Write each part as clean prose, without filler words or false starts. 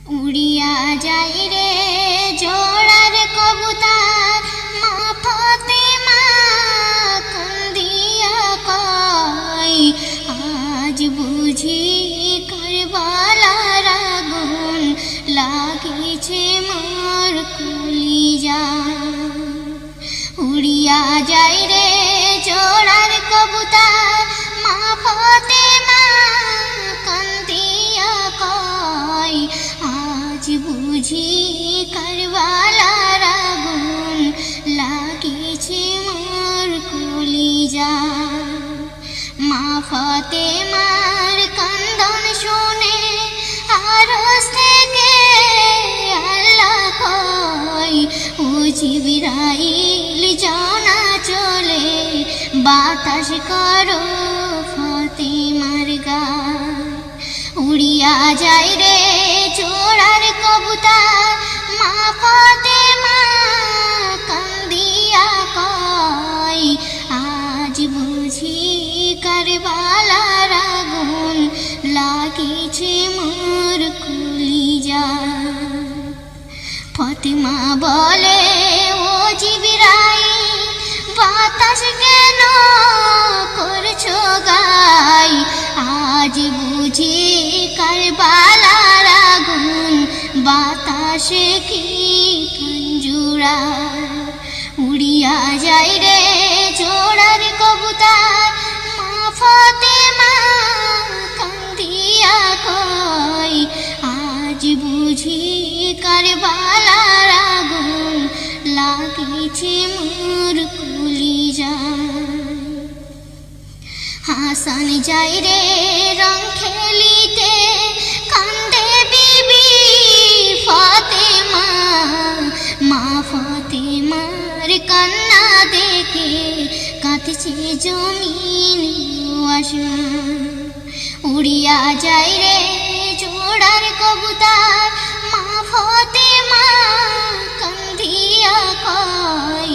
উড়িয়া যাই রে জোড়ার কবুতর, মা ফাতেমা কান্দিয়া কয়, আজ বুঝি কারবালার আগুন লাগিছে মোর কলিজায়। উড়িয়া যাই রে জোড়ার কবুতর, মা ফাতেমা কান্দিয়া কয়, আজ বুঝি কারবালার আগুন লাগিছে মোর কলিজায়। মা ফাতেমার কান্দন শুনে আরশ থেকে আল্লাহ কয়, ও জিবরাইল যাও না চলে, বাতাস করো ফাতেমার গায়। উড়িয়া যাই রে জোড়ার কবুতর, মা ফাতেমা কান্দিয়া কয়, আজ বুঝি কারবালার আগুন লাগিছে মোর কলিজায়। ফাতেমা বলে, ও জিবরাইল বাতাস কেন করছো গায়, আজ বুঝি কারবালার আগুন বাতাসে কি জুড়ায়। উড়িয়া যাই রে জোড়ার কবুতর, মা ফাতেমা কান্দিয়া কয়, আজ বুঝি কারবালার আগুন লাগিছে মোর কলিজায়। হাসান যাই রে রং খেলিতে, কান্দে বিবি ফাতেমা, মা ফাতেমার কান্না দেখে কাঁদছে জমিন আসমান। উড়িয়া যাই রে জোড়ার কবুতর, মা ফাতেমা কান্দিয়া কয়,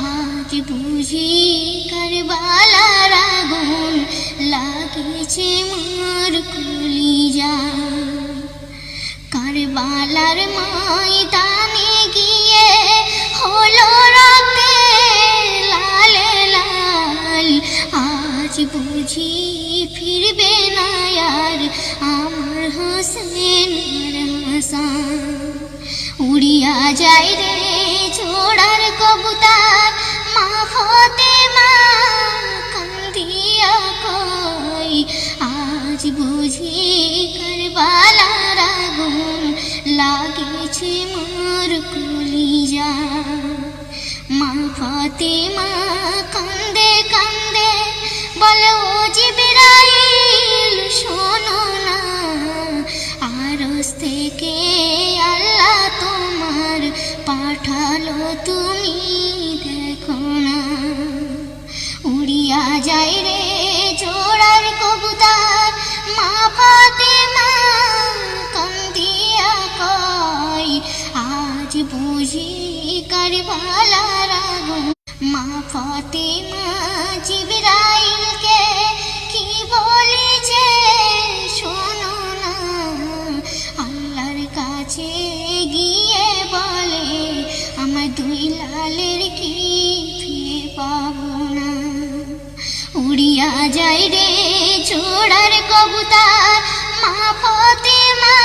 আজ বুঝি কারবালার আগুন লাগিছে মোর কলিজায়। কারবালার ময়দানে গিয়ে হলো রক্তে লাল লাল, আজ বুঝি ফিরবে না আর আমার হোসেন আর হাসান। উড়িয়া যাই রে জোড়ার কবুতর, মা ফাতেমা কান্দিয়া কয়, আজ বুঝি কারবালার আগুন লাগিছে মোর কলিজায়। মা ফাতেমা কান্দে কান্দে বলে, ও জিবরাইল শোনো না, আরশ থেকে আল্লাহ তোমার পাঠালো, তুমি দেখো না। উড়িয়া যাই রে জোড়ার কবুতর, মা ফাতেমা কান্দিয়া কয়, আজ বুঝি কারবালার আগুন। মা ফাতেমা জিবরাইলকে কি বলেছে শোনো না, আল্লাহর কাছে গিয়ে বলে, আমার দুই লালের কি ফিরে পাবো না। উড়িয়া যাই রে জোড়ার কবুতর, মা ফাতেমা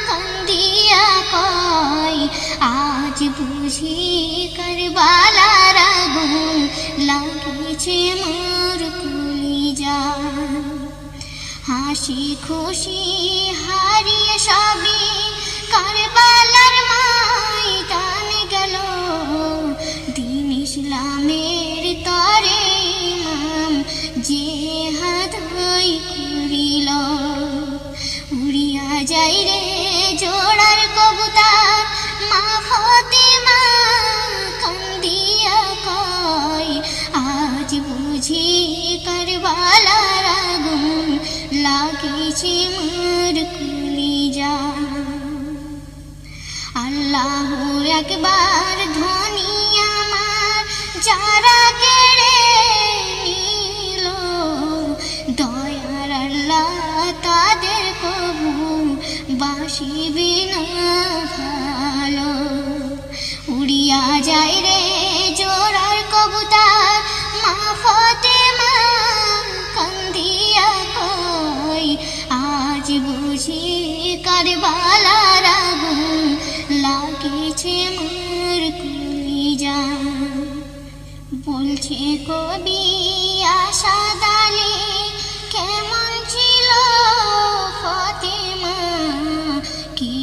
কান্দিয়া কয়, আজ বুঝি কারবালার আগুন লাগিছে মোর কলিজায়। হাসি খুশি হারিয়ে সবই কারবালার ময়দানে গেল, দিন ইসলামের তরে ইমাম জিহাদ করিল। উড়িয়া যাই রে জোড়ার কবুতর, মা ফাতেমা কান্দিয়া কয়, আজ বুঝি কারবালার আগুন লাগিছে মোর কলিজায়। আল্লাহু আকবার ধ্বনি আমার যারা কেড়ে নিল, দয়ার আল্লাহ তাদের কবু বাস বাসিবি না ভালো। উড়িয়া যায় রে জোড়ার কবুতর, মা ফাতেমা কান্দিয়া কয়, আজ বুঝি কারবালার আগুন লাগিছে মোর কলিজায়। বলছে কবি আসাদ আলী, কেমন ছিল ফাতেমা, কি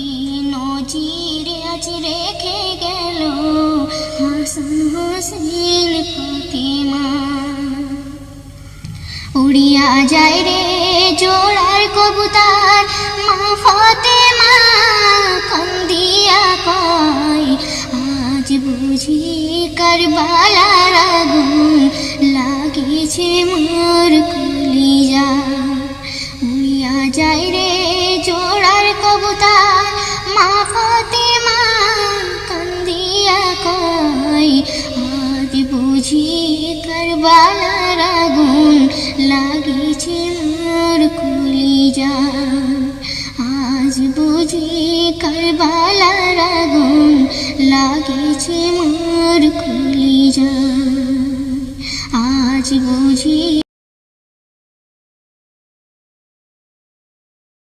নজির আজ রেখে গেল হাসান হোসেন ফাতেমা। উড়িয়া যায় রে জোড়ার কবুতর, মা ফাতেমা কান্দিয়া কয়, আজ বুঝি কারবালার আগুন লাগিছে মোর কলিজায়। উড়িয়া যায় রে জোড়ার কবুতর, মা ফাতেমা কান্দিয়া কয়, আজ বুঝি কারবালার আগুন লাগিছে মোর কলিজায়। আজ বুঝি কারবালার আগুন লাগিছে মোর কলিজায়। আজ বুঝি